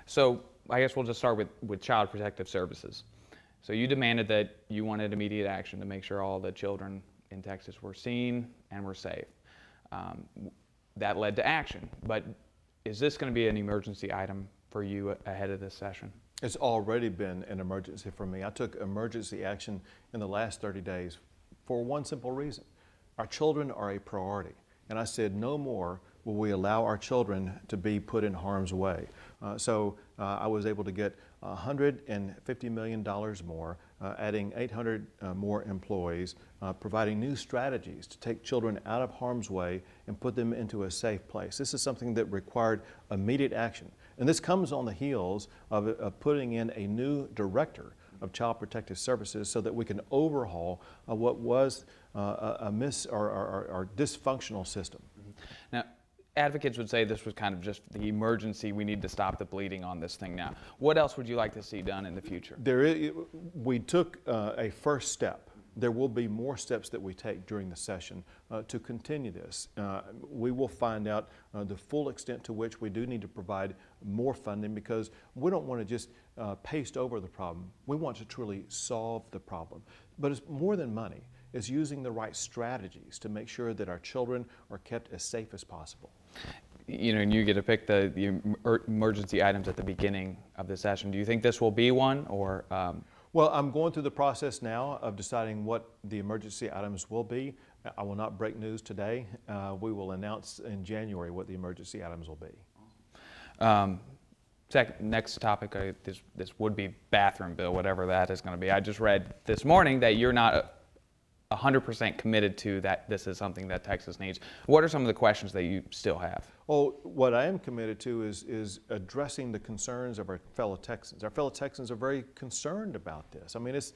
So I guess we'll just start with Child Protective Services. So you demanded that you wanted immediate action to make sure all the children in Texas were seen and were safe. That led to action, but is this going to be an emergency item for you ahead of this session? It's already been an emergency for me. I took emergency action in the last 30 days for one simple reason. Our children are a priority. And I said, no more will we allow our children to be put in harm's way. So I was able to get $150 million more, adding 800 more employees, providing new strategies to take children out of harm's way and put them into a safe place. This is something that required immediate action. And this comes on the heels of putting in a new director of Child Protective Services so that we can overhaul what was a dysfunctional system. Now, advocates would say this was kind of just the emergency. We need to stop the bleeding on this thing now. What else would you like to see done in the future? We took a first step. There will be more steps that we take during the session to continue this. We will find out the full extent to which we do need to provide more funding, because we don't want to just paste over the problem. We want to truly solve the problem. But it's more than money. It's using the right strategies to make sure that our children are kept as safe as possible. You know, and you get to pick the emergency items at the beginning of the session. Do you think this will be one, or? Well, I'm going through the process now of deciding what the emergency items will be. I will not break news today. We will announce in January what the emergency items will be. Next topic, this would-be bathroom bill, whatever that is going to be. I just read this morning that you're not 100% committed to that this is something that Texas needs. What are some of the questions that you still have? Well, what I am committed to is addressing the concerns of our fellow Texans. Our fellow Texans are very concerned about this. I mean, it's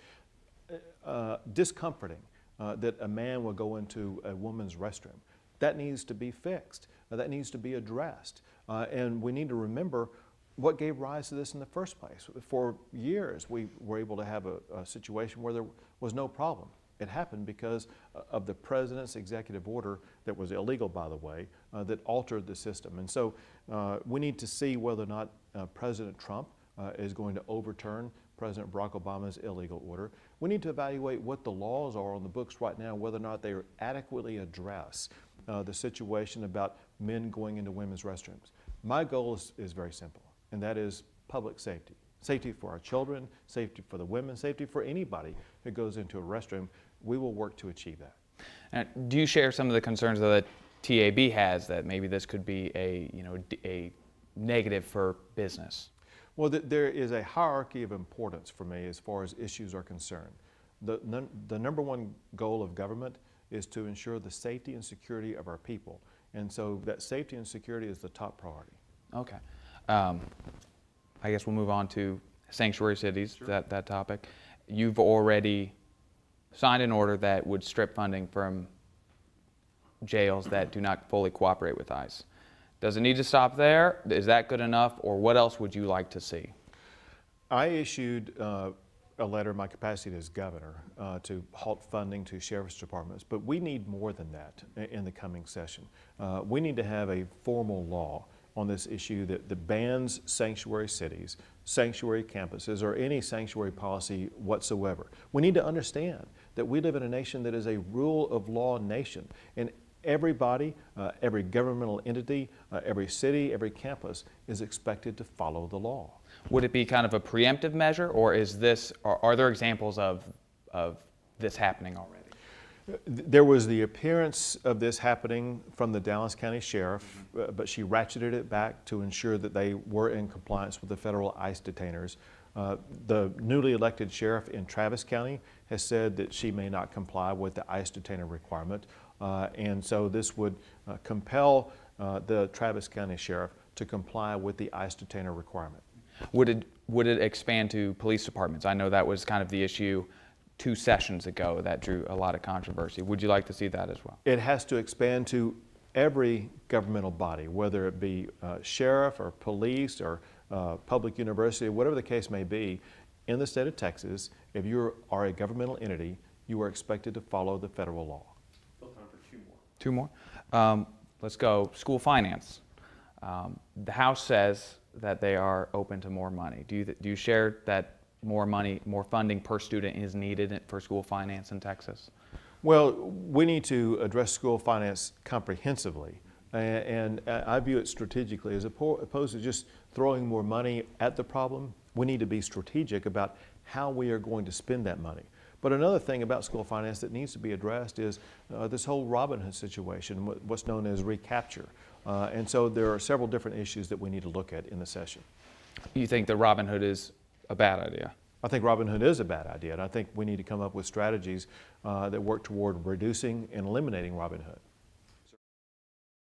discomforting that a man will go into a woman's restroom. That needs to be fixed. That needs to be addressed. And we need to remember what gave rise to this in the first place. For years, we were able to have a situation where there was no problem. It happened because of the president's executive order that was illegal, by the way, that altered the system. And so we need to see whether or not President Trump is going to overturn President Barack Obama's illegal order. We need to evaluate what the laws are on the books right now, whether or not they adequately address the situation about men going into women's restrooms. My goal is very simple, and that is public safety. Safety for our children, safety for the women, safety for anybody who goes into a restroom. We will work to achieve that. Now, do you share some of the concerns that TAB has that maybe this could be a negative for business? Well, there is a hierarchy of importance for me as far as issues are concerned. The number one goal of government is to ensure the safety and security of our people. And so that safety and security is the top priority. Okay. I guess we'll move on to sanctuary cities, sure. that topic. You've already signed an order that would strip funding from jails that do not fully cooperate with ICE. Does it need to stop there? Is that good enough, or what else would you like to see? I issued a letter in my capacity as governor to halt funding to sheriff's departments, but we need more than that in the coming session. We need to have a formal law on this issue that bans sanctuary cities, sanctuary campuses, or any sanctuary policy whatsoever. We need to understand that we live in a nation that is a rule of law nation, and everybody, every governmental entity, every city, every campus is expected to follow the law. Would it be kind of a preemptive measure, or are there examples of this happening already? There was the appearance of this happening from the Dallas County Sheriff, but she ratcheted it back to ensure that they were in compliance with the federal ICE detainers. The newly elected sheriff in Travis County has said that she may not comply with the ICE detainer requirement, and so this would compel the Travis County Sheriff to comply with the ICE detainer requirement. Would it expand to police departments? I know that was kind of the issue 2 sessions ago that drew a lot of controversy. Would you like to see that as well? It has to expand to every governmental body, whether it be sheriff or police or public university, whatever the case may be. In the state of Texas, if you are a governmental entity, you are expected to follow the federal law. Still time for 2 more. 2 more? Let's go school finance. The House says that they are open to more money. Do you share that more money, more funding per student is needed for school finance in Texas? Well, we need to address school finance comprehensively, and I view it strategically as opposed to just throwing more money at the problem. We need to be strategic about how we are going to spend that money. But another thing about school finance that needs to be addressed is this whole Robin Hood situation, what's known as recapture. And so there are several different issues that we need to look at in the session. You think that Robin Hood is a bad idea? I think Robin Hood is a bad idea, and I think we need to come up with strategies that work toward reducing and eliminating Robin Hood.